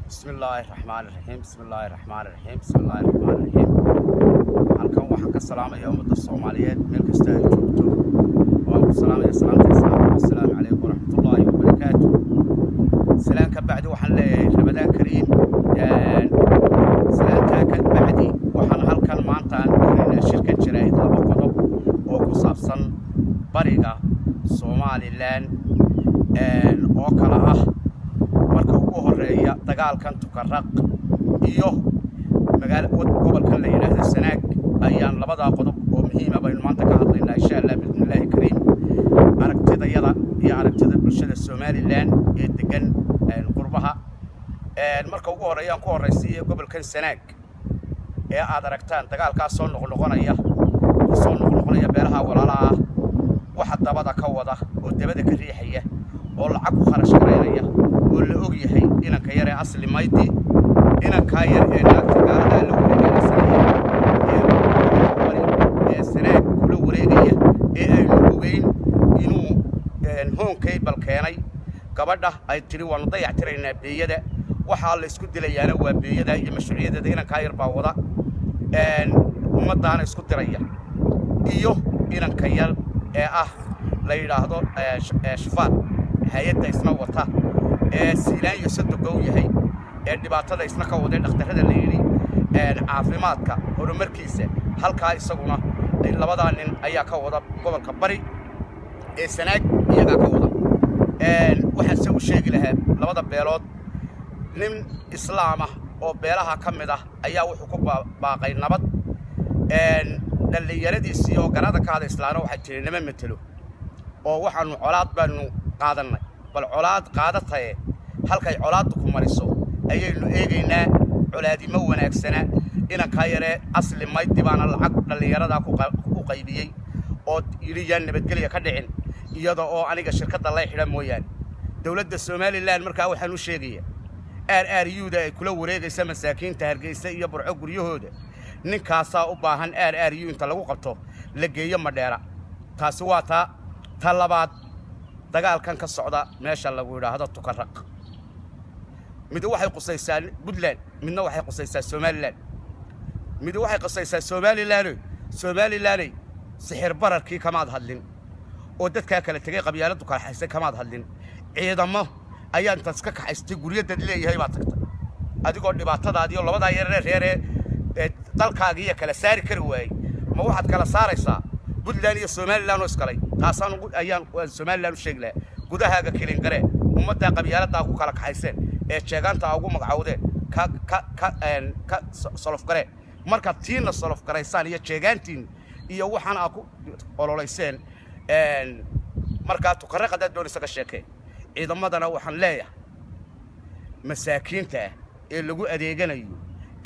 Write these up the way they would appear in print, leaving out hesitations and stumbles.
بسم الله الرحمن الرحيم بسم الله الرحمن الرحيم بسم الله الرحمن الرحيم halkan waxaan ka salaamayaa ummadda Soomaaliyeed meel kasta ay joogto waan ku salaamayaa assalaamu calaykum waraxmatullaahi wabarakaatuh salaan ka bacdi waxaan leeyahay Ramadaan Kariim salaanta ka bacdi waxaan halkan maanta aan doonaynaa shirka jiraayid laba qodob oo ku saabsan bariga Soomaaliland oo kala ah marka ugu horeeya dagaalkan tukaraq iyo magaalo gobolka la yiraahdo Sanaag ayaan labada qodob oo muhiim ah baynu maanta ka hadlaynaa insha Allah bismillaah kariim aragtidayada iyo aragtida bulshada Soomaaliland ee degan qurbaha marka ugu horeeyaan ku horeysiiyay gobolkan Sanaag ee aad aragtaan dagaalkaas soo noqonaya beeraha walaalaha waxa dabada ka wada oo dabada ka riixaya oo lacag ku kharash gareynaya oo la og yahay inanka yar ee asli maydi inanka yar ee naagtagaalada la wareegaya Sanaag kula wareegaya ee ay ogeyn inuu hoonkay bal keenay gabadha ay tiri waan dayactiraynaa beeyada waxa la isku dilayaana waa beeyada iyo mashruuciyada inanka yar baa wada ummadana isku diraya iyo inanka yar ee ah la yiraahdo shafaad hay'adda isna wata siilaan iyo sadogow yahay dhibaatada isna ka wada dhakhtarada la yiri caafimaadka horumarkiisa halka isaguna labada nin ayaa ka wada gobolka bari ee Sanaag iyaga ka wada waxaan soo sheegi lahaa labada beelood nin islaam ah oo beelaha kamid ah ayaa wuxuu ku baaqay nabad dhalinyaradiisii oo garada ka hadla islaano waxa jiray nima matalo oo waxaanu colaad baanu qaadanay bal colaad qaadatay halkay colaad ku mariso ayaynu eegaynaa colaadimo wanaagsana inanka yare asli maydi baana lacag dhalinyarada ku qaybiyay oo yiriyaan nabadgelyo ka dhicin iyada oo aniga shirkadda la xidhan mooyaan dawladda Soomaaliland markaa waxaan u sheegayaa RRU-da ay kula wareegaysa masaakiinta Hargeysa iyo Burco guryahooda ninkaas u baahan RRU inta lagu qabto la geeyo Madheera taasi waa ta labaad dagaalkan ka socda meesha lagu yiraahdo tukaraq mid waxay qusaysaa Puntland midna waxay qusaysaa Somaliland mid waxay qusaysaa Somaliland sixir bararkii kama hadlin oo dadka kala tagay qabyaaladu kala xaysay kama hadlin ciidamo ayaan taska ka xaystay guriyada leeyahay baa tagtay adigoo dhibaatadaadii labada reer dalkaaga iyo kala saari kari waayay ma waxaad kala saaraysaa Puntland iyo Somaliland oo iskale taasaan ayaan Somaliland u sheeglaa gudahaaga kelin gare ummadda qabyaalada ku kala kaxayseen ee sheeganta ugu magacawdeen ka solof gare marka tiina solof gareysaan iyo sheegantiin iyo waxaan ku ololeyseen marka tukaraqada doonaysa ka sheekay ciidamadana waxaan leeyahay masaakiinta ee lagu adeeganayo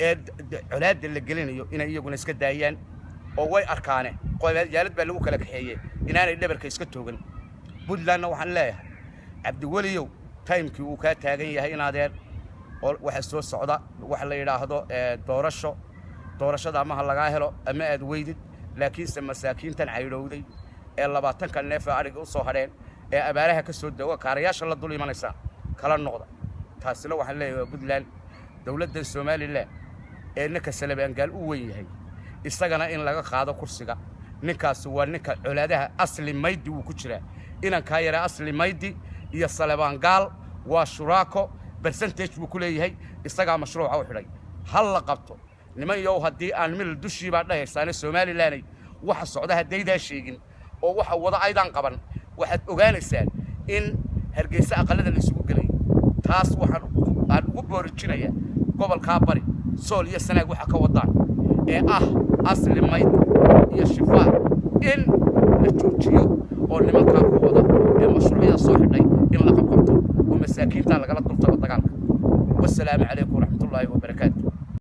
ee colaadda la gelinayo inay iyaguna iska daayaan oo way arkaane qoyaalad baa lagu kala kaxeeyay inaanay dhabarka iska toogan Puntland waxaan leeyahay Cabdi Waliyow timekii uu ka taagan yahay inaadeer oo waxa soo socda waxa la yiraahdo doorashada ama laga helo ama aad weydid laakiinse masaakiintan cayrowday ee 20 neef ariga u soo hadheen ee abaaraha ka soo dawo kaarayaasha la dul imanaysa kala noqda taasina waxaan leeyahay Puntland dawladda Soomaaliland ee ninka Salebaan gaal u weyn yahay isagana in laga qaado kursiga ninkaas waa ninka colaadaha asli maydi uu ku jira inanka yara asli maydi iyo Salebaan gaal waa shuraako percentage buu ku leeyahay isaga mashruuca u xidhay hal la qabto niman yow hadii aan mil dushii baa dhahaysana Soomaaliland waxa socda hadayda sheegin oo waxa wada aydan qaban waxaad ogaanaysaan in Hargeysa aqalada la isugu galay taas waxaan ugu boorijinaya gobolka bari Sool iyo Sanaag waxa ka wadaan ee asli mayd iyo shifaa in la joojiyo oo nimanka ku wada ee mashruucyada soo xidhay in la qabto oo masaakiinta laga la dultago dagaalka wassalaamu calaykum waraxmatullaahi wabarakaatuh